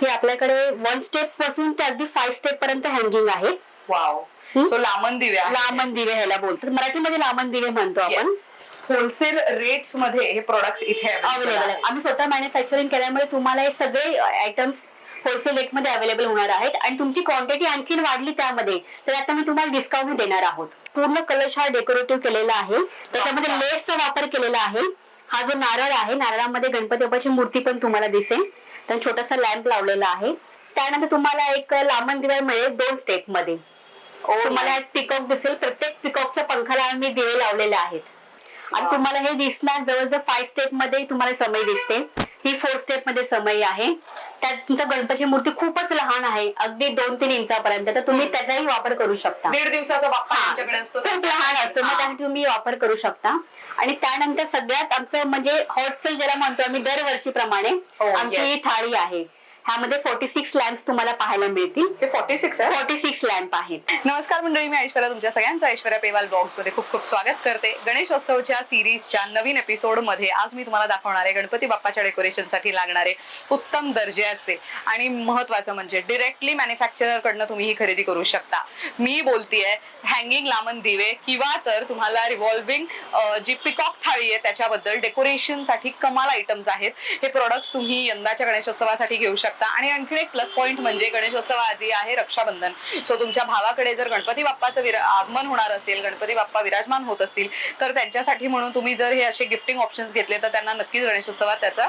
हे आपल्याकडे 1 स्टेप पासून ते अगदी 5 स्टेप पर्यंत हँगिंग आहे. वाव. सो लामण दिवे. लामण दिवे ह्याला बोलतात, मराठीमध्ये लामण दिवे म्हणतो आपण. होलसेल रेट्स मध्ये हे प्रोडक्ट्स इथे अवेलेबल आहे. आम्ही स्वतः मॅन्युफॅक्चरिंग केल्यामुळे तुम्हाला हे सगळे आयटम्स होलसेल रेट मध्ये अवेलेबल होणार आहेत. आणि तुमची क्वांटिटी आणखी वाढली त्यामध्ये तर आता मी तुम्हाला डिस्काउंट देणार आहोत. पूर्ण कलश हा डेकोरेटिव्ह केलेला आहे, त्याच्यामध्ये लेसचा वापर केलेला आहे. हा जो नारळ आहे, नारळामध्ये गणपती बाप्पाची मूर्ती पण तुम्हाला दिसेल. तर छोटासा लॅम्प लावलेला आहे. त्यानंतर तुम्हाला एक लामण दिवा मिळेल 2 स्टेप मध्ये. तुम्हाला पिकॉक दिसेल, प्रत्येक पिकॉकच्या पंखाला आम्ही दिवे लावलेले आहेत. आणि तुम्हाला हे दिसणार जवळजवळ 5 स्टेप मध्ये तुम्हाला समई दिसते. ही 4 स्टेप मध्ये समई आहे. त्यात तुमचा गणपती मूर्ती खूपच लहान आहे, अगदी 2-3 इंचापर्यंत, तर तुम्ही त्याचाही वापर करू शकता. 1.5 दिवसाचा बाप्पा आमच्याकडे असतो, खूप लहान असतो, मग त्यासाठी तुम्ही वापर करू शकता. आणि त्यानंतर सगळ्यात आमचं म्हणजे हॉट सेल ज्याला म्हणतो आम्ही दरवर्षीप्रमाणे आमची ही थाळी आहे. ह्यामध्ये 46 लॅम्प्स तुम्हाला पाहायला मिळतील. 46 लॅम्प आहेत. नमस्कार मंडळी, मी ऐश्वर्या, तुमच्या सगळ्यांचं ऐश्वर्या पेवाल ब्लॉग्स मध्ये खूप खूप स्वागत करते. गणेशोत्सवच्या सिरीजच्या नवीन एपिसोड मध्ये आज मी तुम्हाला दाखवणार आहे गणपती बाप्पाच्या डेकोरेशन साठी लागणारे उत्तम दर्जाचे आणि महत्वाचं म्हणजे डिरेक्टली मॅन्युफॅक्चरर कडनं तुम्ही ही खरेदी करू शकता. मी बोलतेय हँगिंग लामण दिवे किंवा तर तुम्हाला रिव्हॉल्विंग जी पिकॉक थाळी आहे त्याच्याबद्दल डेकोरेशन साठी कमाल आयटम्स आहेत. हे प्रोडक्ट्स तुम्ही यंदाच्या गणेशोत्सवासाठी घेऊ शकता. आणि आणखी एक प्लस पॉइंट म्हणजे गणेशोत्सव आधी आहे रक्षाबंधन. सो तुमच्या भावाकडे जर गणपती बाप्पाचं आगमन होणार असेल, गणपती बाप्पा विराजमान होत असतील, तर त्यांच्यासाठी म्हणून तुम्ही जर हे असे गिफ्टिंग ऑप्शन्स घेतले तर त्यांना नक्कीच गणेशोत्सवात त्याचा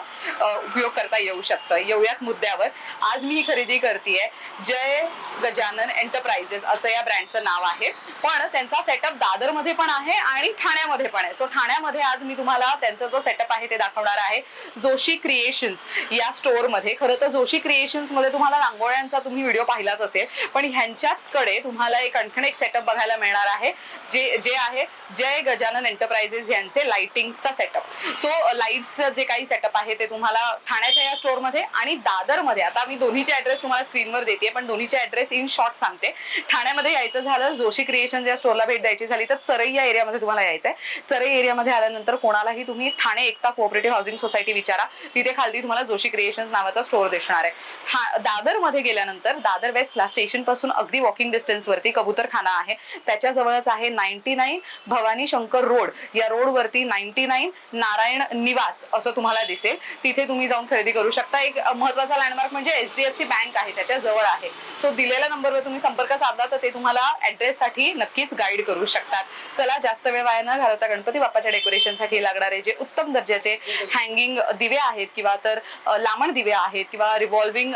उपयोग करता येऊ शकतो. येऊयात मुद्द्यावर. आज मी ही खरेदी करतेय जय गजानन एंटरप्राइजेस असं या ब्रँडचं नाव आहे, पण त्यांचा सेटअप दादर मध्ये पण आहे आणि ठाण्यामध्ये पण आहे. सो ठाण्यामध्ये आज मी तुम्हाला त्यांचा जो सेटअप आहे ते दाखवणार आहे जोशी क्रिएशन्स या स्टोअर मध्ये. खरं तर जोशी क्रिएशन्स मध्ये तुम्हाला रांगोळ्यांचा तुम्ही व्हिडिओ पाहिलाच असेल, पण ह्यांच्याच कडे तुम्हाला आणखीन एक सेटअप बघायला मिळणार आहे जे आहे जय गजानन एंटरप्राइजेस यांचे लाइटिंगचा सेटअप. सो लाईट्सचं जे काही सेटअप आहे ते तुम्हाला ठाण्याच्या या स्टोअर मध्ये आणि दादर मध्ये. आता मी दोन्हीचे ऍड्रेस तुम्हाला स्क्रीनवर देते, पण दोन्हीचे ऍड्रेस इन शॉर्ट सांगते. ठाण्यामध्ये यायचं झालं, जोशी क्रिएशन या स्टोअरला भेट द्यायची झाली तर चरई या एरियामध्ये तुम्हाला यायचंय. चरई एरियामध्ये आल्यानंतर कोणालाही तुम्ही ठाणे एकता कोऑपरेटिव्ह हाऊसिंग सोसायटी विचारा, तिथे खाली तुम्हाला जोशी क्रिएशन्स नावाचा स्टोअर दिसणार आहे. दादर मध्ये गेल्यानंतर दादर वेस्टला स्टेशन पासून अगदी वॉकिंग डिस्टन्स वरती कबूतरखाना आहे. त्याच्या जवळच आहे 99 भवानी शंकर रोड. या रोड वरती 99 नारायण निवास असं तुम्हाला दिसेल. तिथे तुम्ही जाऊन खरेदी करू शकता. एक महत्वाचा लँडमार्क म्हणजे HDFC बँक आहे, त्याच्या जवळ आहे. सो दिलेल्या नंबरवर तुम्ही संपर्क साधला तर ते तुम्हाला ऍड्रेस साठी नक्कीच गाईड करू शकतात. चला, जास्त वेळ वाया न घालवता गणपती बाप्पाच्या डेकोरेशन साठी लागणारे जे उत्तम दर्जाचे हँगिंग दिवे आहेत किंवा तर लामण दिवे आहेत किंवा रिव्हॉल्विंग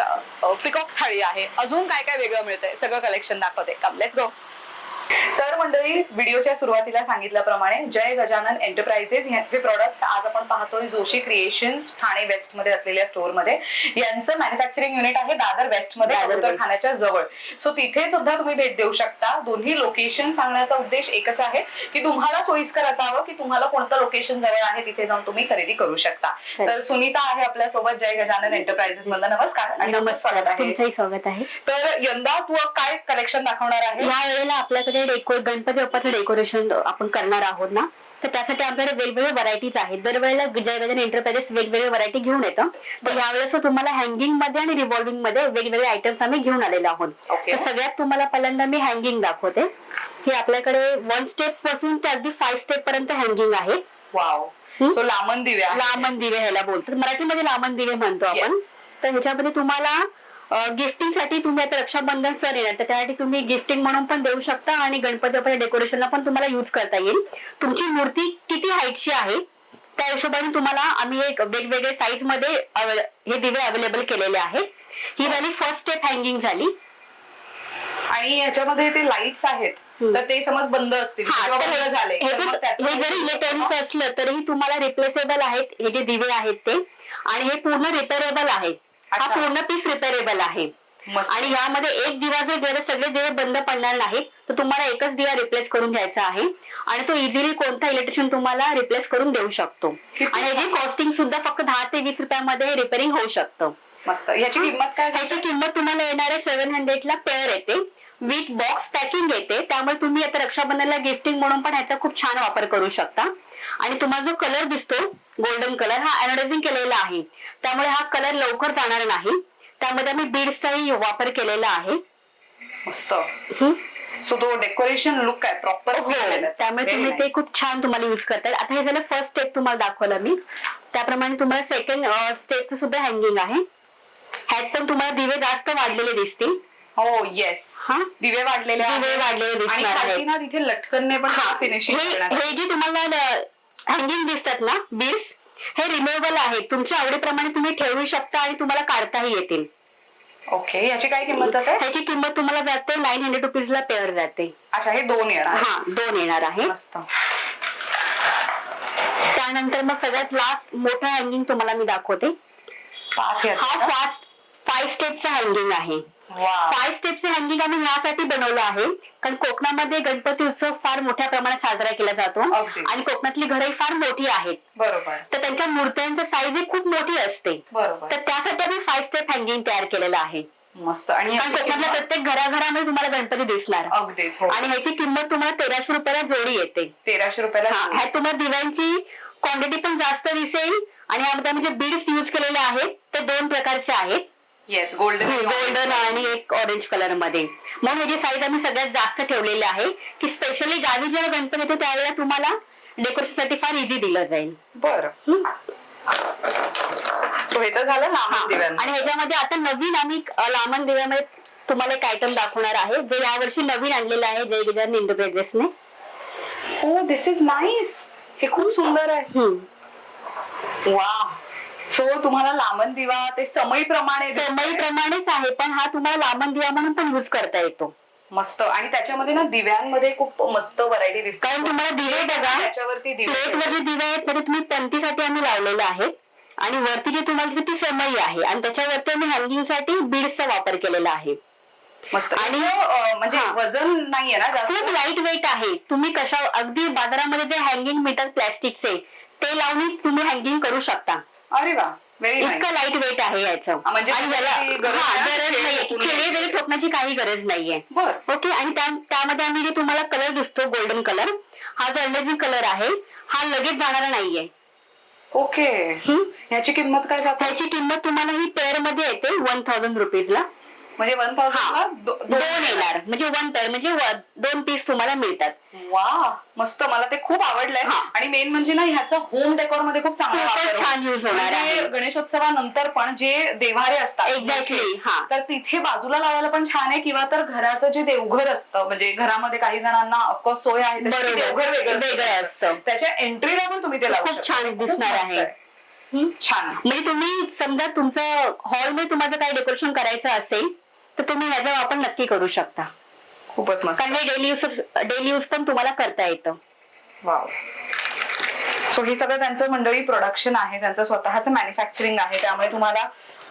पिकॉक थाळी आहे, अजून काय काय वेगळं मिळतंय सगळं कलेक्शन दाखवते. Come let's go. तर मंडळी, व्हिडिओच्या सुरुवातीला सांगितल्याप्रमाणे जय गजानन एंटरप्राइजेस यांचे प्रोडक्ट्स आज आपण पाहतोय जोशी क्रिएशन्स ठाणे वेस्ट मध्ये असलेल्या स्टोअर मध्ये. यांचं मॅन्युफॅक्चरिंग युनिट आहे दादर वेस्ट मध्ये कबूतरखान्याच्या जवळ. सो तिथे सुद्धा तुम्ही भेट देऊ शकता. दोन्ही लोकेशन सांगण्याचा उद्देश एकच आहे की तुम्हाला सोयीस्कर असावं की तुम्हाला कोणतं लोकेशन जवळ आहे तिथे जाऊन तुम्ही खरेदी करू शकता. तर सुनीता आहे आपल्या सोबत जय गजानन एंटरप्राइजेस मधून. नमस्कार आणि नमस्कार, तुमचंही स्वागत आहे. तर यंदा तू काय कलेक्शन दाखवणार आहे? या वेळेला आपल्याकडे गणपती बाप्पाचं डेकोरेशन आपण करणार आहोत ना, तर त्यासाठी आपल्याकडे वेगवेगळे व्हरायटीज आहेत. दरवेळेला जय गजानन एंटरप्राइजेस वेगवेगळे व्हरायटी घेऊन येतं. तर यावेळेस तुम्हाला हँगिंग मध्ये आणि रिव्हॉल्विंग मध्ये वेगवेगळे आयटम्स आम्ही घेऊन आलेलो आहोत. तर सगळ्यात तुम्हाला पहिल्यांदा मी हँगिंग दाखवते. हे आपल्याकडे 1 स्टेप पासून ते अगदी 5 स्टेप पर्यंत हँगिंग आहे. वाव. सो लामण दिवे. लामण दिवे ह्याला बोलतात, मराठीमध्ये लामण दिवे म्हणतो आपण. तर ह्याच्यामध्ये तुम्हाला गिफ्टिंग साठी तुम्ही आता रक्षाबंधन सण येणार तर त्यासाठी तुम्ही गिफ्टिंग म्हणून पण देऊ शकता आणि गणपती बाप्पाच्या डेकोरेशनला पण तुम्हाला युज करता येईल. तुमची मूर्ती किती हाईटची आहे त्या हिशोबाने तुम्हाला आम्ही एक वेगवेगळे साईज मध्ये हे दिवे अवेलेबल केलेले आहेत. ही झाली फर्स्ट स्टेप हँगिंग झाली. आणि याच्यामध्ये ते लाईट्स आहेत तर ते समज बंद असतील, हे जरी इलेक्ट्रॉनिक्स असलं तरीही तुम्हाला रिप्लेसेबल आहेत. हे जे दिवे आहेत ते, आणि हे पूर्ण रिपेरेबल आहेत. हा पूर्ण पीस रिपेरेबल आहे. आणि यामध्ये एक दिवा जर सगळे दिवे बंद पडणार नाहीत तर तुम्हाला एकच दिवा रिप्लेस करून घ्यायचा आहे आणि तो इझिली कोणता इलेक्ट्रिशियन तुम्हाला रिप्लेस करून देऊ शकतो. आणि याची कॉस्टिंग सुद्धा फक्त 10 ते 20 रुपयामध्ये रिपेअरिंग होऊ शकतं. मस्त. याची किंमत काय? याची किंमत तुम्हाला येणारे 700 ला पेअर येते. विथ बॉक्स पॅकिंग येते. त्यामुळे तुम्ही आता रक्षाबंधनला गिफ्टिंग म्हणून पण ह्याचा खूप छान वापर करू शकता. आणि तुम्हाला जो कलर दिसतो गोल्डन कलर, हा एनोडायझिंग केलेला आहे त्यामुळे हा कलर लवकर जाणार नाही. त्यामध्ये आम्ही बीड्सचाही वापर केलेला आहे. मस्त. सो तो डेकोरेशन लुक आहे प्रॉपर. हो, त्यामुळे तुम्ही ते खूप छान तुम्हाला युज करता येईल. आता हे झालं फर्स्ट स्टेप तुम्हाला दाखवलं मी. त्याप्रमाणे तुम्हाला सेकंड स्टेपचं सुद्धा हँगिंग आहे. ह्यात पण तुम्हाला दिवे जास्त वाढलेले दिसतील. हो येस, दिवे वाढलेले दिसणार आहेत. ना तिथे लटकनने पण फिनिशिंग. हे जे तुम्हाला हँगिंग दिसतात ना बीड्स, हे रिमूव्हेबल आहेत. तुमच्या आवडीप्रमाणे तुम्ही ठेवू शकता आणि तुम्हाला काढताही येतील. ओके, याची काय किंमत जाते? ह्याची किंमत तुम्हाला जाते 900 रुपीजला पेअर जाते. अच्छा, हे 2 येणार. हा, 2 येणार आहे. मस्त. त्यानंतर मग सगळ्यात लास्ट मोठं हँगिंग तुम्हाला मी दाखवते. हा 5 स्टेपचा हँगिंग आहे. 5 स्टेपचे हँगिंग आम्ही ह्यासाठी बनवलं आहे कारण कोकणामध्ये गणपती उत्सव फार मोठ्या प्रमाणात साजरा केला जातो आणि कोकणातली घरही फार मोठी आहेत. बरोबर. तर त्यांच्या मूर्त्यांचं साईज ही खूप मोठी असते. बरोबर. तर त्यासाठी आम्ही 5 स्टेप हँगिंग तयार केलेलं आहे. मस्त. आणि कोकणातल्या प्रत्येक घराघरामध्ये तुम्हाला गणपती दिसणार. अगदीच. आणि ह्याची किंमत तुम्हाला 1300 रुपयाला जोडी येते. 1300 रुपयाला. ह्यात तुम्हाला दिव्यांची क्वांटिटी पण जास्त दिसेल आणि यामध्ये आम्ही जे बीड्स युज केलेले आहेत ते 2 प्रकारचे आहेत. येस, गोल्डन आणि एक ऑरेंज कलर मध्ये. मग ह्याची साईज आम्ही सगळ्यात जास्त ठेवलेली आहे की स्पेशली गावी जेव्हा गणपती येतो त्यावेळेला तुम्हाला डेकोरेशन साठी फार इझी दिलं जाईल. बरं. हे तर झालं लांबण दिव्यांचं. आणि ह्याच्यामध्ये आता नवीन आम्ही लांबण दिव्यामध्ये तुम्हाला एक आयटम दाखवणार आहे जे यावर्षी नवीन आणलेलं आहे जय गजानन इंडो ब्रदर्सने. Oh, this is nice. हे खूप सुंदर आहे. वा. सो तुम्हाला लांबण दिवा ते समईप्रमाणेच आहे, पण हा तुम्हाला लांबण दिवा म्हणून पण युज करता येतो. मस्त. आणि त्याच्यामध्ये ना दिव्यांमध्ये खूप मस्त व्हरायटी दिसते. कारण तुम्हाला दिवे बघा, त्याच्यावरती प्लेटवर जे दिवे आहेत म्हणजे तुम्ही पंथीसाठी आम्ही लावलेले आहेत आणि वरती जे तुम्हाला ती समई आहे आणि त्याच्यावरती आम्ही हँगिंग साठी बीड्सचा वापर केलेला आहे. मस्त. आणि म्हणजे वजन नाहीये ना जास्त, खूप लाईट वेट आहे. तुम्ही कशा अगदी बाजारामध्ये जे हँगिंग मिळतात प्लॅस्टिकचे ते लावून तुम्ही हँगिंग करू शकता. अरे वा, इतकं लाईट वेट आहे याचं. म्हणजे गरज नाहीये, ठोकण्याची काही गरज नाहीये. ओके. आणि त्यामध्ये आम्ही जे तुम्हाला कलर दिसतो गोल्डन कलर, हा जो एनर्जी कलर आहे हा लगेच जाणारा नाहीये. ओके. ह्याची किंमत काय जाते? ह्याची किंमत तुम्हाला ही पेअर मध्ये येते 1000 रुपीजला. म्हणजे 1000 2 येणार म्हणजे 1 पेअर म्हणजे 2 पीस तुम्हाला मिळतात. वा, मस्त. मला ते खूप आवडलंय. आणि मेन म्हणजे ना ह्याचा होम डेकोर मध्ये खूप छान युज होणार आहे. गणेशोत्सवानंतर पण जे देव्हारे असतात एक्झॅक्टली, तर तिथे बाजूला लावायला पण छान आहे. किंवा तर घराचं जे देवघर असतं म्हणजे घरामध्ये काही जणांना ऑफकोर्स सोय आहे, देवघर वेगळं असतं, त्याच्या एंट्रीला पण तुम्ही ते लावू शकता. खूप छान दिसणार आहे. छान. म्हणजे तुम्ही समजा तुमचं हॉलमध्ये तुम्हाला काही डेकोरेशन करायचं असेल तर तुम्ही ह्याचा वापर नक्की करू शकता. खूपच मस्त. कारण हे डेली यूज पण तुम्हाला करता येतं. वाव. सो हे सगळं त्यांचं मंडळी प्रोडक्शन आहे, त्यांचं स्वतःचं मॅन्युफॅक्चरिंग आहे, त्यामुळे तुम्हाला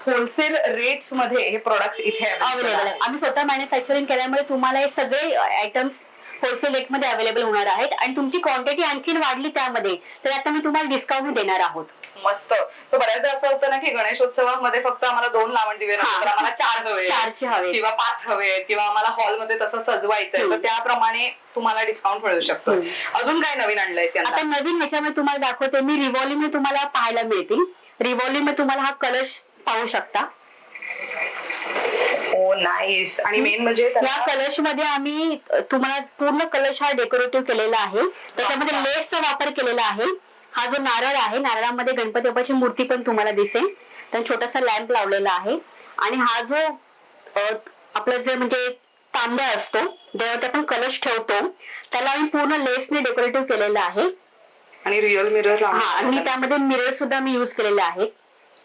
होलसेल रेट्स मध्ये हे प्रोडक्ट्स इथे अवेलेबल आहे. आम्ही स्वतः मॅन्युफॅक्चरिंग केल्यामुळे तुम्हाला हे सगळे आयटम्स होलसेल रेट मध्ये अवेलेबल होणार आहेत आणि तुमची क्वांटिटी आणखी वाढली त्यामध्ये तर आता मी तुम्हाला डिस्काउंट देणार आहोत. मस्त. तर बऱ्याचदा असं होतं ना की गणेशोत्सवामध्ये फक्त आम्हाला 2 लावण दिवे नसतात, आम्हाला 4 हवे किंवा 5 हवे किंवा आम्हाला हॉलमध्ये तसं सजवायचंय, तर त्याप्रमाणे तुम्हाला डिस्काउंट मिळू शकतो. अजून काय नवीन आणलंय? आता नवीन ह्याच्यामध्ये तुम्हाला दाखवते मी. रिव्हॉल्यूम तुम्हाला पाहायला मिळतील. रिव्हॉल्यूम तुम्हाला हा कलश पाहू शकता. ओ नाईस. आणि मेन म्हणजे या कलश मध्ये आम्ही तुम्हाला पूर्ण कलश हा डेकोरेटिव्ह केलेला आहे. त्याच्यामध्ये लेसचा वापर केलेला आहे. हा जो नारळ आहे, नारळामध्ये गणपती बाप्पाची मूर्ती पण तुम्हाला दिसेल. त्यात छोटासा लॅम्प लावलेला आहे आणि हा जो आपला जे म्हणजे तांब्या असतो ज्यावरती आपण कलश ठेवतो त्याला आम्ही पूर्ण लेसने डेकोरेटिव्ह केलेला आहे. आणि रिअल मिरर. आणि त्यामध्ये मिरर सुद्धा मी युज केलेले आहेत.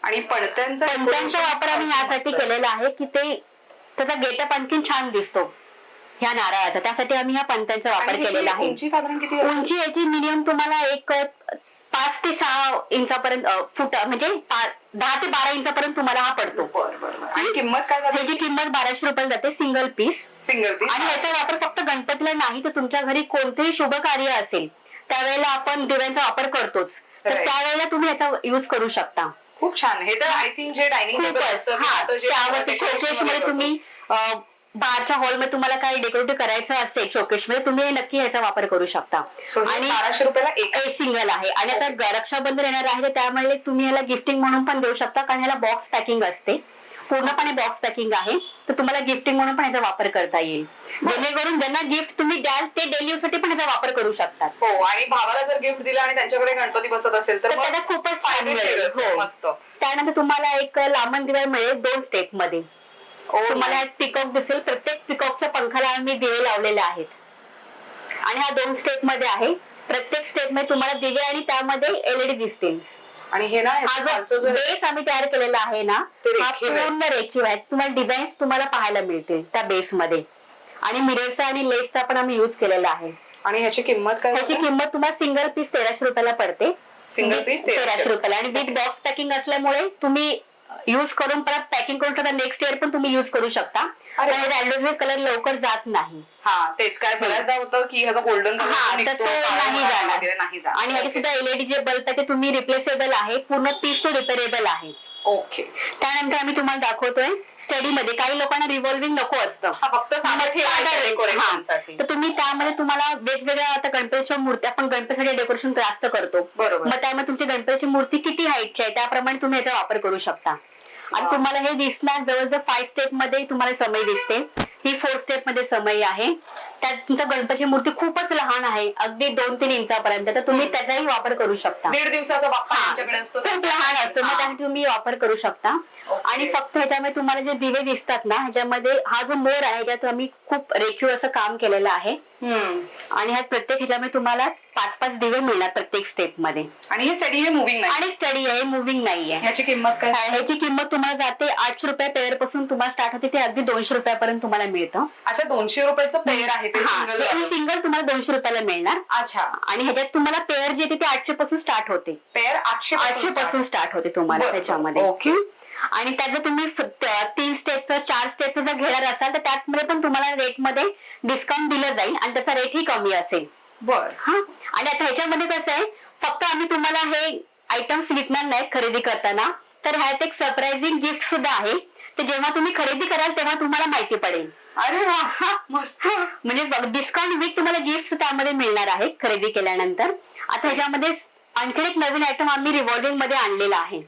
आणि पणत्यांचा वापर आम्ही यासाठी केलेला आहे की ते त्याचा गेटअप आणखी छान दिसतो ह्या नारळाचा. त्यासाठी आम्ही ह्या पणत्यांचा वापर केलेला आहे. साधारण किती? उंची याची मिनिमम तुम्हाला एक 5 ते 6 इंचापर्यंत फूट म्हणजे 10 ते 12 इंचापर्यंत तुम्हाला हा पडतो. आणि किंमत काय? ह्याची किंमत 1200 रुपयाला जाते सिंगल पीस. आणि याचा वापर फक्त गणपतीला नाही तर तुमच्या घरी कोणतेही शुभ कार्य असेल त्यावेळेला आपण दिव्यांचा वापर करतोच, तर त्यावेळेला तुम्ही याचा युज करू शकता. खूप छान. हे तर आय थिंक जे डायनिंग टेबल असतं त्यावरती शोकेस मध्ये तुम्ही बारच्या हॉलमध्ये तुम्हाला काही डेकोरेटिव्ह करायचं असेल शोकेस मध्ये तुम्ही नक्की ह्याचा वापर करू शकता. आणि 1200 रुपयाला एक सिंगल आहे. आणि आता रक्षाबंधन येणार आहे तर त्यामुळे तुम्ही ह्याला गिफ्टिंग म्हणून पण देऊ शकता कारण ह्याला बॉक्स पॅकिंग असते. पूर्णपणे बॉक्स पॅकिंग आहे, तर तुम्हाला गिफ्टिंग म्हणून पण याचा वापर करता येईल. जेणेकरून ज्यांना गिफ्ट तुम्ही द्याल ते डेली यूज साठी पण याचा वापर करू शकतात. हो, आणि भावाला जर गिफ्ट दिलं आणि त्यांच्याकडे गणपती बसत असेल तर तर त्याला खूपच छान मिळेल. हो. मस्त. त्यानंतर तुम्हाला एक लांबण दिवा मिळेल 2 स्टेप मध्ये. तुम्हाला एक पिकॉक दिसेल, प्रत्येक पिकॉकच्या पंखाला आम्ही दिवे लावलेले आहेत आणि हा 2 स्टेप मध्ये आहे. प्रत्येक स्टेप मध्ये तुम्हाला दिवे आणि त्यामध्ये एलईडी दिसतील. आणि हे ना हा जो बेस आम्ही तयार केलेला आहे ना, हा पूर्ण रेखीव आहे. तुम्हाला डिझाईन्स तुम्हाला पाहायला मिळतील त्या बेस मध्ये, आणि मिररचा आणि लेसचा पण आम्ही युज केलेला आहे. आणि ह्याची किंमत काय? ह्याची किंमत तुम्हाला सिंगल पीस 1300 रुपयाला पडते. सिंगल पीस 1300 रुपयाला, आणि विथ बॉक्स पॅकिंग असल्यामुळे तुम्ही युज करून परत पॅकिंग करून ठेवता, नेक्स्ट इयर पण तुम्ही युज करू शकता. आणि कलर लवकर जात नाही. हा, तेच काय बऱ्याचदा होतं की ह्याचा गोल्डन नाही जाणार. आणि ह्याचे सुद्धा एलईडी जे बल्ब आहे ते तुम्ही रिप्लेसेबल आहे, पूर्ण पीस तो रिपेरेबल आहे. ओके. त्यानंतर आम्ही तुम्हाला दाखवतोय स्टडी मध्ये. काही लोकांना रिव्हॉल्विंग नको असतं, फक्त तर तुम्ही त्यामध्ये तुम्हाला वेगवेगळ्या, आता गणपतीच्या मूर्त्या, आपण गणपतीसाठी डेकोरेशन जास्त करतो, बरोबर. मग त्यामुळे तुमची गणपतीची मूर्ती किती हाईटची आहे त्याप्रमाणे तुम्ही याचा वापर करू शकता. आणि तुम्हाला हे दिसणार जवळजवळ 5 स्टेप मध्ये तुम्हाला समई दिसते. ही 4 स्टेप मध्ये समई आहे. त्यात तुमचा गणपतीची मूर्ती खूपच लहान आहे, अगदी 2-3 इंचापर्यंत, तर तुम्ही त्याचाही वापर करू शकता. 1.5 दिवसाचा बाप्पा आमच्याकडे असतो, खूप लहान असतो, मग त्यासाठी तुम्ही वापर करू शकता. आणि फक्त ह्याच्यामध्ये तुम्हाला जे दिवे दिसतात ना, ह्याच्यामध्ये हा जो मोर आहे त्यात आम्ही खूप रेखीव असं काम केलेलं आहे. आणि ह्यात प्रत्येक ह्याच्यामध्ये तुम्हाला 5-5 दिवे मिळणार प्रत्येक स्टेप मध्ये. आणि ही स्टडी आहे मुव्हिंग नाही, आणि स्टडी आहे मुव्हिंग नाहीये. ह्याची किंमत काय? ह्याची किंमत तुम्हाला जाते 800 रुपये पेअर पासून तुम्हाला स्टार्ट होते, ते अगदी 200 रुपयापर्यंत तुम्हाला मिळतं. अच्छा, 200 रुपयाचं पेअर आहे ते सिंगल तुम्हाला 200 रुपयाला मिळणार. अच्छा. आणि ह्याच्यात तुम्हाला पेअर जे येते ते 800 पासून स्टार्ट होते. पेअर 800 पासून स्टार्ट होते तुम्हाला त्याच्यामध्ये. ओके. आणि त्यात जर तुम्ही 3 स्टेपचं 4 स्टेपचं जर घेणार असाल तर त्यामध्ये पण तुम्हाला रेट मध्ये डिस्काउंट दिलं जाईल आणि त्याचा रेटही कमी असेल. बर. हा, आणि आता ह्याच्यामध्ये कसं आहे, फक्त आम्ही तुम्हाला हे आयटम्स विकणार नाहीत खरेदी करताना, तर ह्यात एक सरप्राइझिंग गिफ्ट सुद्धा आहे. ते जेव्हा तुम्ही खरेदी कराल तेव्हा तुम्हाला माहिती पडेल. अरे वा, मस्त. म्हणजे डिस्काउंट विथ तुम्हाला गिफ्ट त्यामध्ये मिळणार आहे खरेदी केल्यानंतर. आता ह्याच्यामध्ये आणखी एक नवीन आयटम आम्ही रिव्हॉल्विंग मध्ये आणलेला आहे.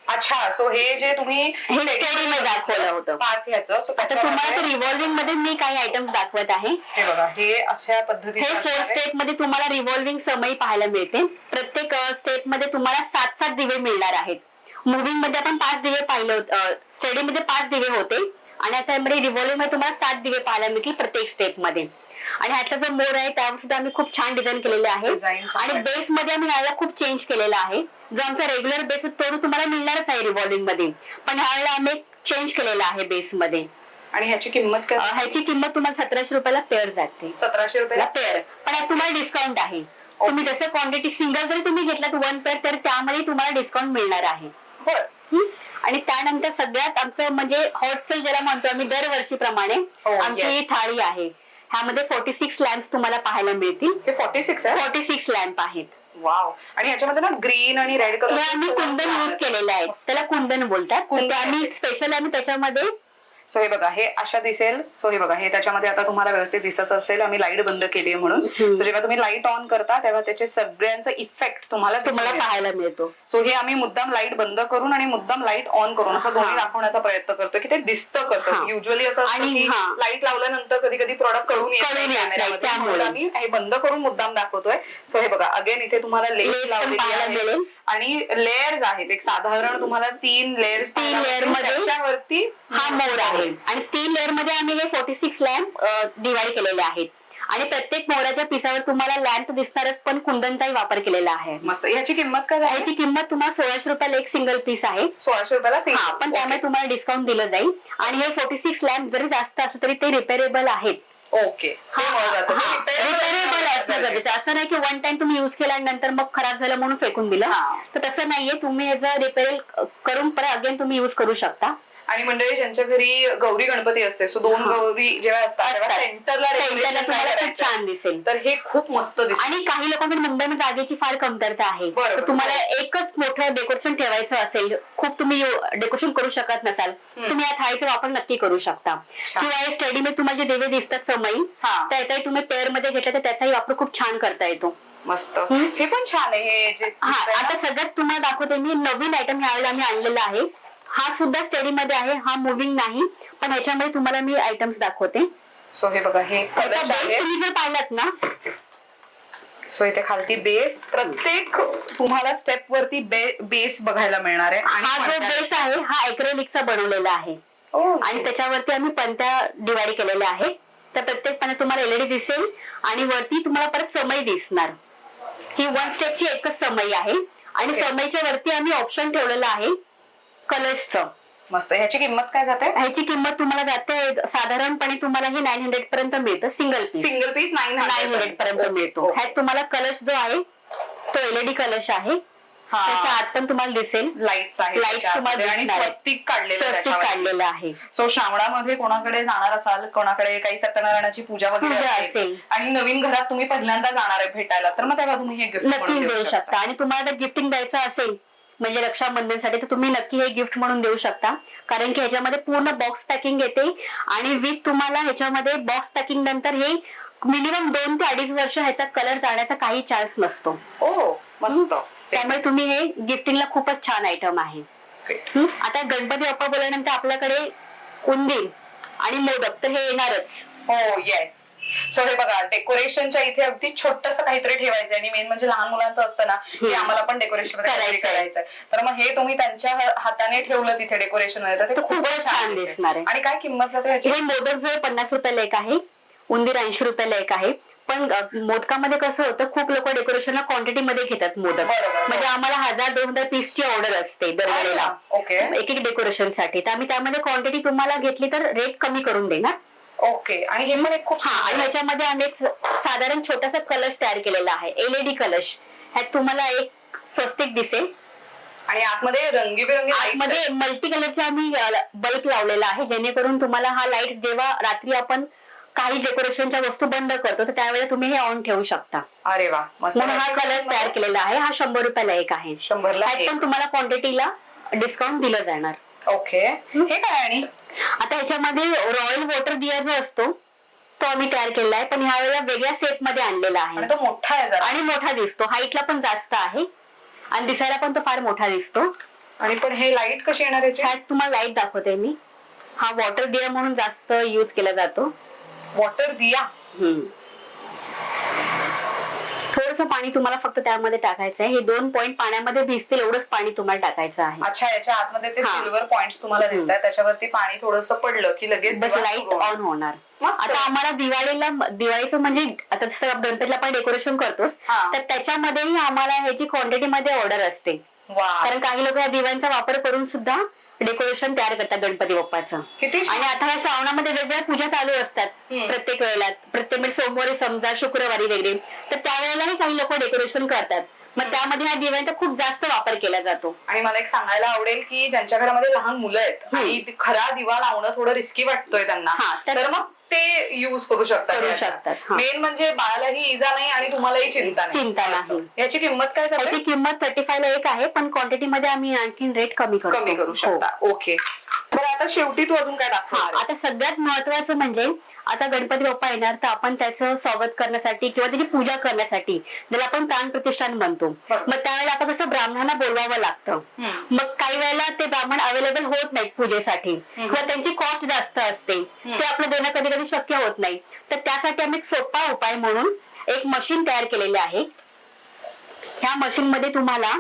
अच्छा, सो हे जे तुम्ही स्टडी मध्ये दाखवलं होतं 5 ह्याचं, आता तुम्हाला ते रिव्हॉल्विंग मध्ये मी काही आयटम्स दाखवत आहे. हे बघा, हे अशा पद्धतीने हे 4 स्टेप मध्ये तुम्हाला रिव्हॉल्विंग समई पाहायला मिळते. प्रत्येक स्टेप मध्ये तुम्हाला 7-7 दिवे मिळणार आहेत. मुव्हिंग मध्ये आपण 5 दिवे पाहिले होते, स्टडी मध्ये 5 दिवे होते, आणि आता रिव्हॉल्विंग मध्ये तुम्हाला 7 दिवे पाहायला मिळतील प्रत्येक स्टेप मध्ये. आणि ह्यातला जो मोर आहे त्यावर सुद्धा आम्ही खूप छान डिझाईन केलेले आहे. आणि बेस मध्ये आम्ही ह्याला खूप चेंज केलेला आहे. जो आमचा रेग्युलर बेस तो तुम्हाला मिळणारच आहे रिव्हॉल्विंग मध्ये, पण ह्यावेळेला आम्ही चेंज केलेला आहे बेस मध्ये. आणि ह्याची किंमत काय? ह्याची किंमत तुम्हाला 1700 रुपयाला पेअर जाते. 1700 रुपयाला पेअर, पण यात तुम्हाला डिस्काउंट आहे. तुम्ही जसं क्वांटिटी सिंगल जरी तुम्ही घेतलात 1 पेअर, तर त्यामध्ये तुम्हाला डिस्काउंट मिळणार आहे. आणि त्यानंतर सगळ्यात आमचं म्हणजे हॉट सेल ज्याला म्हणतो आम्ही दरवर्षीप्रमाणे, आमची ही थाळी आहे. ह्यामध्ये 46 लॅम्प्स तुम्हाला पाहायला मिळतील. 46 लॅम्प आहेत. वाव. आणि याच्यामध्ये ना ग्रीन आणि रेड कलर आम्ही कुंदन युज केलेलं आहे, त्याला कुंदन बोलतात. आम्ही स्पेशल आम्ही त्याच्यामध्ये. सो हे बघा, हे अशा दिसेल. सो हे बघा, हे त्याच्यामध्ये आता तुम्हाला व्यवस्थित दिसत असेल, आम्ही लाईट बंद केली म्हणून. सो जेव्हा तुम्ही लाईट ऑन करता तेव्हा त्याचे सगळ्यांचा इफेक्ट तुम्हाला पाहायला मिळतो. सो हे आम्ही मुद्दाम लाईट बंद करून आणि मुद्दाम लाईट ऑन करून असं दोन्ही दाखवण्याचा प्रयत्न करतो की ते दिसतं कसं. युजली असं असतं की लाईट लावल्यानंतर कधी कधी प्रॉडक्ट कळून येत, त्यामुळे आम्ही हे बंद करून मुद्दाम दाखवतोय. सो हे बघा, अगेन इथे तुम्हाला लेस लावलेली आणि लेयर्स आहेत. एक साधारण तुम्हाला 3 लेयर्स मध्ये त्याच्यावरती हा मोर आहे. आणि 3 लेअर मध्ये आम्ही हे 46 लॅम्प डिवाइड केलेले आहेत. आणि प्रत्येक मोराच्या पिसावर तुम्हाला लॅम्प दिसणारच, पण कुंदनचाही वापर केलेला आहे. मस्त. ह्याची किंमत काय? ह्याची किंमत तुम्हाला 1600 रुपयाला एक सिंगल पीस आहे. 1600 रुपयाला सिंगल, पण त्यामुळे तुम्हाला डिस्काउंट दिलं जाईल. आणि हे 46 लॅम्प जरी जास्त असलं तरी ते रिपेरेबल आहेत. ओके. रिपेरेबल असलं गरजेचं, असं नाही की 1 टाइम तुम्ही युज केल्यानंतर मग खराब झालं म्हणून फेकून दिलं, तर तसं नाहीये. तुम्ही ह्याचं रिपेअर करून परत अगेन तुम्ही युज करू शकता. आणि मंडळी ज्यांच्या घरी गौरी गणपती असते, सो 2 गौरी जेव्हा असतात तेव्हा सेंटरला तुम्हाला खूप छान दिसेल. तर हे खूप मस्त दिसेल. आणि काही लोकांकडे मुंबईमध्ये जागेची फार कमतरता आहे, तर तुम्हाला एकच मोठं डेकोरेशन ठेवायचं असेल, खूप तुम्ही डेकोरेशन करू शकत नसाल, तुम्ही या थाळीचा वापर नक्की करू शकता. किंवा हे स्टडी मध्ये तुम्हाला जे दिवे दिसतात समई, त्याचाही तुम्ही पेअर मध्ये घेतला तर त्याचाही वापर खूप छान करता येतो. मस्त. हे पण छान आहे. हे जे आता सगळ्यात तुम्हाला दाखवते मी नवीन आयटम ह्यावेळेला आम्ही आणलेला आहे. हा सुद्धा स्टडी मध्ये आहे, हा मुव्हिंग नाही, पण ह्याच्यामध्ये तुम्हाला मी आयटम्स दाखवते. सो हे बघा, हे कलश आहे. तुम्ही जर पाहिलात ना, सो इथे खालती बेस, प्रत्येक तुम्हाला स्टेप वरती बेस बघायला मिळणार आहे. हा जो बेस आहे हा एक्रेलिकचा बनवलेला आहे आणि त्याच्यावरती आम्ही पणत्या डिवाइड केलेल्या आहे. तर प्रत्येक पणे तुम्हाला एलईडी दिसेल आणि वरती तुम्हाला परत समई दिसणार. ही वन स्टेपची एकच समई आहे आणि समईच्या वरती आम्ही ऑप्शन ठेवलेलं आहे कलर्सचं. मस्त. ह्याची किंमत काय जाते? ह्याची किंमत तुम्हाला जाते साधारणपणे तुम्हाला हे 900 पर्यंत मिळतं. सिंगल पीस 900 पर्यंत मिळतो. ह्यात तुम्हाला कलश जो आहे तो एलईडी कलश आहे. त्याच्या आत पण तुम्हाला दिसेल लाईट्स तुम्हाला आणि स्वस्तिक काढलेलं आहे. सो श्रावणामध्ये कोणाकडे जाणार असाल, कोणाकडे काही सत्यनारायणाची पूजा वगैरे असेल आणि नवीन घरात तुम्ही पहिल्यांदा जाणार आहे भेटायला, तर मग तेव्हा तुम्ही हे गिफ्ट नक्कीच देऊ शकता. आणि तुम्हाला जर गिफ्टिंग द्यायचं असेल म्हणजे रक्षाबंधनसाठी, तर तुम्ही नक्की हे गिफ्ट म्हणून देऊ शकता. कारण की ह्याच्यामध्ये पूर्ण बॉक्स पॅकिंग येते आणि विथ तुम्हाला ह्याच्यामध्ये बॉक्स पॅकिंग नंतर हे मिनिमम 2 ते 2.5 वर्ष ह्याचा कलर जाण्याचा काही चान्स नसतो. मस्त. त्यामुळे तुम्ही हे गिफ्टिंगला खूपच छान आयटम आहे. आता गणपती बाप्पा बोलल्यानंतर आपल्याकडे उंदीर आणि मोदक तर हे येणारच. हो येस. सो हे बघा, डेकोरेशनच्या इथे अगदी छोटस काहीतरी ठेवायचंय आणि मेन म्हणजे लहान मुलांचं असतं ना की आम्हाला पण डेकोरेशन करायचंय, तर मग हे तुम्ही त्यांच्या हाताने ठेवलं तिथे डेकोरेशन मध्ये तर ते खूपच छान दिसणार आहे. आणि काय किंमत जाते ह्याची? हे मोदक जो 50 रुपयाला एक आहे, उंदीर 80 रुपयाला एक आहे. पण मोदकामध्ये कसं होतं, खूप लोक डेकोरेशनला क्वांटिटी मध्ये घेतात मोदक. म्हणजे आम्हाला 1000-2000 पीसची ऑर्डर असते दरवेळेला एक एक डेकोरेशन साठी. तर आम्ही त्यामध्ये क्वांटिटी तुम्हाला घेतली तर रेट कमी करून देणार. ओके. आणि हे पण एक खूप आणि ह्याच्यामध्ये आम्ही एक साधारण छोटासा कलश तयार केलेला आहे, एलईडी कलश. ह्यात तुम्हाला एक स्वस्तिक दिसेल आणि आतमध्ये रंगीबेरंगी आतमध्ये मल्टी कलरचा आम्ही बल्ब लावलेला आहे, जेणेकरून तुम्हाला हा लाईट जेव्हा रात्री आपण काही डेकोरेशनच्या वस्तू बंद करतो तर त्यावेळेला तुम्ही हे ऑन ठेवू शकता. अरे वा, मस्त. म्हणून हा कलर तयार केलेला आहे. हा 100 रुपयाला एक आहे. 100ला पण तुम्हाला क्वांटिटीला डिस्काउंट दिलं जाणार. ओके. हे काय? आणि आता ह्याच्यामध्ये रॉयल वॉटर दिया जो असतो तो आम्ही तयार केलेला आहे, पण ह्या वेळेला वेगळ्या सेट मध्ये आणलेला आहे. तो मोठा आहे जरा. आणि मोठा दिसतो, हाईटला पण जास्त आहे आणि दिसायला पण तो फार मोठा दिसतो. आणि पण हे लाईट कशी येणार याची? ह्यात तुम्हाला लाईट दाखवते मी. हा वॉटर दिया म्हणून जास्त यूज केला जातो. वॉटर दिया. थोडंसं पाणी तुम्हाला फक्त त्यामध्ये टाकायचं आहे. हे 2 पॉइंट पाण्यामध्ये भिजतील एवढंच पाणी तुम्हाला टाकायचं आहे. अच्छा. याच्या आतमध्ये ते सिल्वर पॉइंट्स तुम्हाला दिसतात, त्याच्यावरती पाणी थोडंसं पडलं की लगेच लाईट ऑन होणार. आता आम्हाला दिवाळीचं म्हणजे आता जसं गणपतीला आपण डेकोरेशन करतोच, तर त्याच्यामध्येही आम्हाला ह्याची क्वांटिटी मध्ये ऑर्डर असते. कारण काही लोक या दिव्यांचा वापर करून सुद्धा डेकोरेशन तयार करतात गणपती बाप्पाचं. आणि आता ह्या श्रावणामध्ये वेगवेगळ्या पूजा चालू असतात प्रत्येक वेळेला, प्रत्येक सोमवारी समजा, शुक्रवारी वेगळे, तर त्यावेळेलाही काही लोक डेकोरेशन करतात. मग त्यामध्ये ह्या दिव्यांचा खूप जास्त वापर केला जातो. आणि मला एक सांगायला आवडेल की ज्यांच्या घरामध्ये लहान मुलं आहेत आणि खरा दिवा लावणं थोडं रिस्की वाटतोय त्यांना, तर मग ते युज करू शकतात. मेन म्हणजे बाळालाही इजा नाही आणि तुम्हालाही चिंता नाही. याची किंमत काय? याची किंमत 35 ला एक आहे, पण क्वांटिटी मध्ये आम्ही आणखी रेट कमी करू शकता. ओके. बरं, आता शेवटी तू अजून काय दाखवणार? आता सगळ्यात महत्वाचं म्हणजे आता गणपती बाप्पा येणार, तर आपण त्याचं स्वागत करण्यासाठी किंवा त्याची पूजा करण्यासाठी ज्याला आपण प्राण प्रतिष्ठान म्हणतो, मग त्यावेळेला आता कसं ब्राह्मणांना बोलवावं लागतं. मग काही वेळेला ते ब्राह्मण अवेलेबल होत नाहीत पूजेसाठी किंवा त्यांची कॉस्ट जास्त असते, ते आपलं देणं कधी कधी शक्य होत नाही. तर त्यासाठी आम्ही एक सोपा उपाय म्हणून एक मशीन तयार केलेले आहे. ह्या मशीन मध्ये तुम्हाला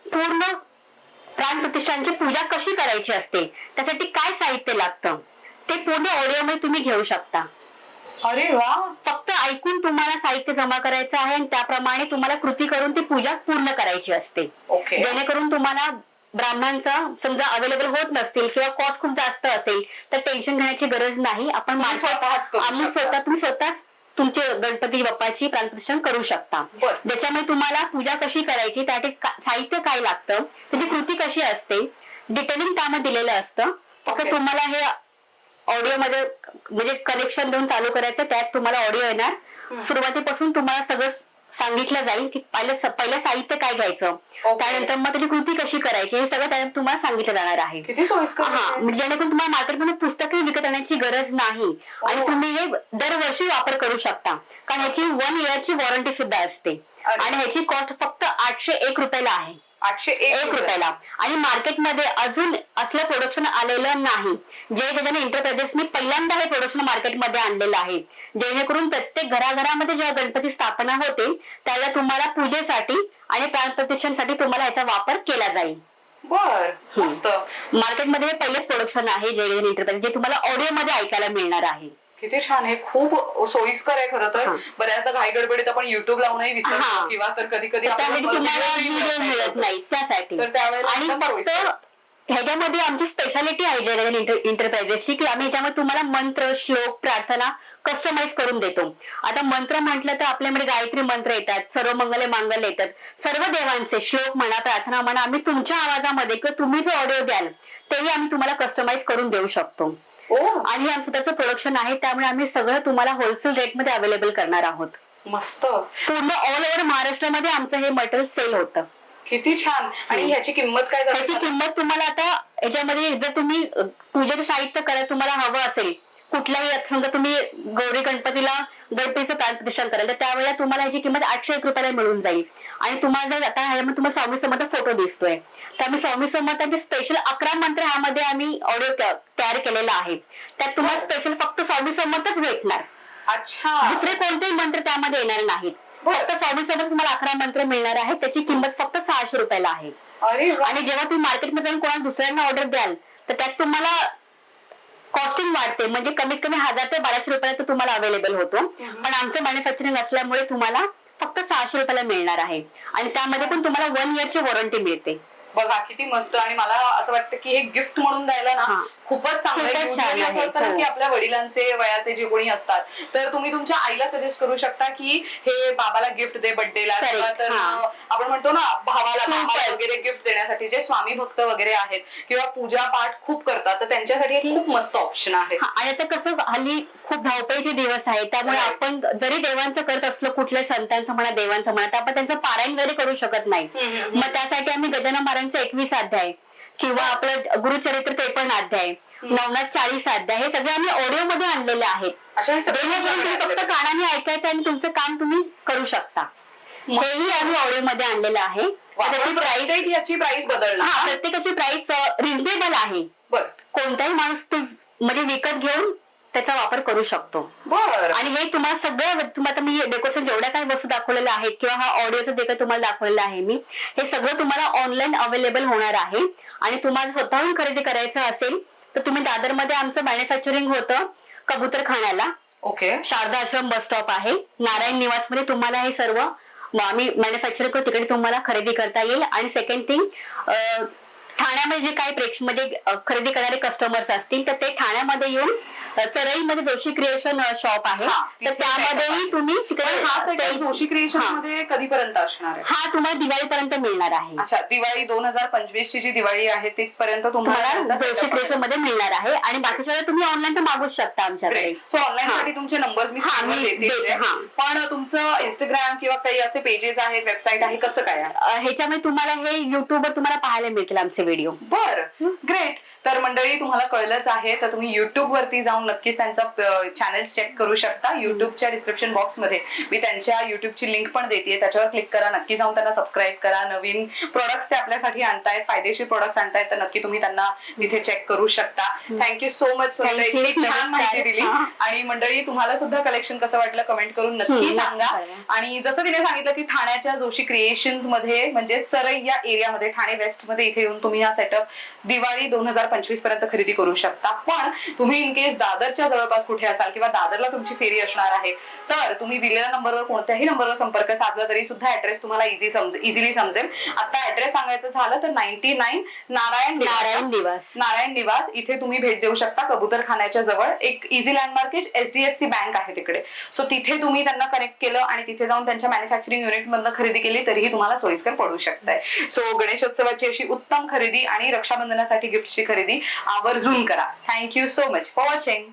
पूर्ण प्राण प्रतिष्ठानची पूजा कशी करायची असते, त्यासाठी काय साहित्य लागतं ते पूर्ण ऑडिओ मध्ये तुम्ही घेऊ शकता. अरे वा. फक्त ऐकून तुम्हाला साहित्य जमा करायचं आहे आणि त्याप्रमाणे तुम्हाला कृती करून ती पूजा पूर्ण करायची असते. जेणेकरून तुम्हाला ब्राह्मणांचा समजा अवेलेबल होत नसतील किंवा कॉस्ट खूप जास्त असेल तर टेन्शन घेण्याची गरज नाही. तुम्ही स्वतःच तुमचे गणपती बाप्पाची प्राणप्रतिष्ठान करू शकता. ज्याच्यामुळे तुम्हाला पूजा कशी करायची, त्यासाठी साहित्य काय लागतं, त्याची कृती कशी असते, डिटेलिंग त्यामध्ये दिलेलं असतं. फक्त तुम्हाला हे ऑडिओ मध्ये म्हणजे कनेक्शन देऊन चालू करायचं, त्यात तुम्हाला ऑडिओ येणार. सुरुवातीपासून तुम्हाला सगळं सांगितलं जाईल की पहिलं साहित्य काय घ्यायचं, त्यानंतर मग त्याची कृती कशी करायची, हे सगळं त्यात तुम्हाला सांगितलं जाणार आहे. जेणेकरून तुम्हाला मार्केटमध्ये पुस्तकही विकत आणण्याची गरज नाही आणि तुम्ही हे दरवर्षी वापर करू शकता. कारण ह्याची 1 इयरची वॉरंटी सुद्धा असते आणि ह्याची कॉस्ट फक्त 801 रुपयाला आहे. 801 रुपयाला. आणि मार्केटमध्ये अजून असलं प्रोडक्शन आलेलं नाही, जे त्याच्याने इंटरप्राइजेसनी पहिल्यांदा हे प्रोडक्शन मार्केटमध्ये आणलेलं आहे, जेणेकरून प्रत्येक घराघरामध्ये जेव्हा गणपती स्थापना होते त्याला तुम्हाला पूजेसाठी आणि प्राणप्रतिष्ठासाठी तुम्हाला याचा वापर केला जाईल. बर, मस्त. मार्केटमध्ये हे पहिलेच प्रोडक्शन आहे जे इंटरप्राइज, जे तुम्हाला ऑडिओ मध्ये ऐकायला मिळणार आहे. किती छान. हे खूप सोयीस्कर आहे खरं तर. बऱ्याचदा घाई गडबडीत आपण युट्यूब लावूनही विसरतो किंवा तर कधी कधी तुम्हाला व्हिडिओ मिळत नाही त्यासाठी. तर त्यावेळेला आणि फक्त ह्याच्यामध्ये आमची स्पेशालिटी आहे जयगण इंटरप्राइजेसची, की आम्ही ह्याच्यामध्ये तुम्हाला मंत्र, श्लोक, प्रार्थना कस्टमाइज करून देतो. आता मंत्र म्हटलं तर आपल्याकडे गायत्री मंत्र येतात, सर्व मंगल मांगल्य येतात, सर्व देवांचे श्लोक म्हणा, प्रार्थना म्हणा, आम्ही तुमच्या आवाजामध्ये किंवा तुम्ही जो ऑडिओ द्याल तेही आम्ही तुम्हाला कस्टमाइज करून देऊ शकतो. आणि हे आमचं त्याचं प्रोडक्शन आहे, त्यामुळे आम्ही सगळं तुम्हाला होलसेल रेटमध्ये अवेलेबल करणार आहोत. मस्त. पूर्ण ऑल ओव्हर महाराष्ट्रामध्ये आमचं हे मटेरियल सेल होतं. किती छान. आणि ह्याची किंमत काय? ह्याची किंमत तुम्हाला आता याच्यामध्ये जर तुम्ही पूजेचं साहित्य करायला तुम्हाला हवं असेल, कुठल्याही समजा तुम्ही गौरी गणपतीला गणपतीचं प्राणप्रतिष्ठान कराल तर त्यावेळेला तुम्हाला ह्याची किंमत 801 रुपयाला मिळून जाईल. आणि तुम्हाला जर आता ह्यामध्ये तुम्हाला स्वामी समर्थ फोटो दिसतोय, तर आम्ही स्वामी समर्थांचे स्पेशल 11 मंत्र ह्यामध्ये आम्ही ऑडिओ तयार केलेला आहे. त्यात तुम्हाला स्पेशल फक्त स्वामी समर्थच भेटणार. अच्छा. दुसरे कोणतेही मंत्र त्यामध्ये येणार नाहीत. फक्त स्वामी समर्थ तुम्हाला 11 मंत्र मिळणार आहे. त्याची किंमत फक्त 600 रुपयाला आहे. आणि जेव्हा तुम्ही मार्केटमध्ये जाऊन कोणाला दुसऱ्यांना ऑर्डर द्याल तर त्यात तुम्हाला कॉस्टिंग वाढते, म्हणजे कमीत कमी 1000 ते 1200 रुपयाला तुम्हाला अवेलेबल होतो. पण आमचं मॅन्युफॅक्चरिंग असल्यामुळे तुम्हाला फक्त 600 रुपयाला मिळणार आहे. आणि त्यामध्ये पण तुम्हाला 1 इयरची वॉरंटी मिळते. बघा किती मस्त. आणि मला असं वाटतं की हे गिफ्ट म्हणून द्यायला ना खूपच चांगलं की आपल्या वडिलांचे वयाचे जे कोणी असतात तर तुम्ही तुमच्या आईला सजेस्ट करू शकता की हे बाबाला गिफ्ट दे बर्थडेला, किंवा तर आपण म्हणतो ना भावाला वगैरे गिफ्ट देण्यासाठी जे स्वामी भक्त वगैरे आहेत किंवा पूजा पाठ खूप करतात तर त्यांच्यासाठी हे खूप मस्त ऑप्शन आहे. आणि आता कसं हल्ली खूप धावपळीचे दिवस आहेत, त्यामुळे आपण जरी देवांचं करत असलो, कुठल्याही संतांचं म्हणा देवांचं म्हणा, तर आपण त्यांचं पारायण वगैरे करू शकत नाही. मग त्यासाठी आम्ही गजानन महाराजांचा 21 अध्याय किंवा आपलं गुरुचरित्र 53 अध्याय, नवनाथ 40 अध्याय हे सगळे आम्ही ऑडिओ मध्ये आणलेले आहेत. तुम्ही फक्त कानाने ऐकायचं आणि तुमचं काम तुम्ही करू शकता. हेही आम्ही ऑडिओ मध्ये आणलेलं आहे. याची प्राइस बदलणार. प्रत्येकाची प्राइस रिझनेबल आहे. कोणताही माणूस म्हणजे विकत घेऊन त्याचा वापर करू शकतो. आणि हे तुम्हाला सगळं तुम्हाला मी डेकोरेशन जेवढ्या काही वस्तू दाखवलेल्या आहेत किंवा हा ऑडिओचं जे काही तुम्हाला दाखवलेलं आहे मी, हे सगळं तुम्हाला ऑनलाईन अवेलेबल होणार आहे. आणि तुम्हाला स्वतःहून खरेदी करायचं असेल तर तुम्ही दादरमध्ये आमचं मॅन्युफॅक्चरिंग होतं कबूतरखान्याला. ओके. शारदा आश्रम बस स्टॉप आहे. नारायण निवास मध्ये तुम्हाला हे सर्व आम्ही मॅन्युफॅक्चर करू, तिकडे तुम्हाला खरेदी करता येईल. आणि सेकंड थिंग, ठाण्यामध्ये जे काही म्हणजे खरेदी करणारे कस्टमर्स असतील तर ते ठाण्यामध्ये येऊन चरईमध्ये जोशी क्रिएशन शॉप आहे, तर त्यामध्येही तुम्ही तिकडे जोशी क्रिएशन मध्ये कधीपर्यंत असणार आहे? हा तुम्हाला दिवाळीपर्यंत मिळणार आहे. अच्छा, दिवाळी 2025 ची जी दिवाळी आहे तिथपर्यंत तुम्हाला जोशी क्रिएशन मध्ये मिळणार आहे. आणि बाकीच्या वेळेला तुम्ही ऑनलाईन तर मागूच शकता आमच्याकडे. सो ऑनलाईन साठी तुमचे नंबर्स मी देते. पण तुमचं इंस्टाग्राम किंवा काही असे पेजेस आहेत, वेबसाईट आहे, कसं काय? ह्याच्यामध्ये तुम्हाला हे युट्यूबवर तुम्हाला पाहायला मिळतील आमचे व्हिडिओ. बरं, ग्रेट. तर मंडळी तुम्हाला कळलंच आहे, तर तुम्ही युट्यूब वरती जाऊन नक्कीच त्यांचा चॅनल चेक करू शकता. युट्यूबच्या डिस्क्रिप्शन बॉक्स मध्ये मी त्यांच्या युट्यूबची लिंक पण देते, त्याच्यावर क्लिक करा. नक्की जाऊन त्यांना सबस्क्राईब करा. नवीन प्रोडक्ट्स ते आपल्यासाठी आणतायत, फायदेशीर प्रोडक्ट्स आणतायत, तर नक्की तुम्ही त्यांना तिथे चेक करू शकता. Thank you so much. छान माहिती दिली. आणि मंडळी तुम्हाला सुद्धा कलेक्शन कसं वाटलं कमेंट करून नक्की सांगा. आणि जसं तिने सांगितलं की ठाण्याच्या जोशी क्रिएशन्स मध्ये म्हणजे चरई या एरियामध्ये, ठाणे वेस्ट मध्ये इथे येऊन तुम्ही हा सेटअप दिवाळी 2025 पर्यंत खरेदी करू शकता. पण तुम्ही इन केस दादरच्या जवळपास कुठे असाल किंवा दादरला तुमची फेरी असणार आहे तर तुम्ही दिलेल्या नंबरवर कोणत्याही नंबरवर संपर्क साधला तरी सुद्धा ऍड्रेस तुम्हाला इझिली समजेल. आता ऍड्रेस सांगायचं झालं तर 99 नारायण निवास इथे तुम्ही भेट देऊ शकता. कबूतरखान्याच्या जवळ एक इझी लँडमार्क HDFC बँक आहे तिकडे. सो तिथे तुम्ही त्यांना कनेक्ट केलं आणि तिथे जाऊन त्यांच्या मॅन्युफॅक्चरिंग युनिट मधनं खरेदी केली तरीही तुम्हाला सोयीस्कर पडू शकताय. सो गणेशोत्सवाची अशी उत्तम खरेदी आणि रक्षाबंधनासाठी गिफ्टची खरेदी आवर्जून करा. Thank you so much for watching.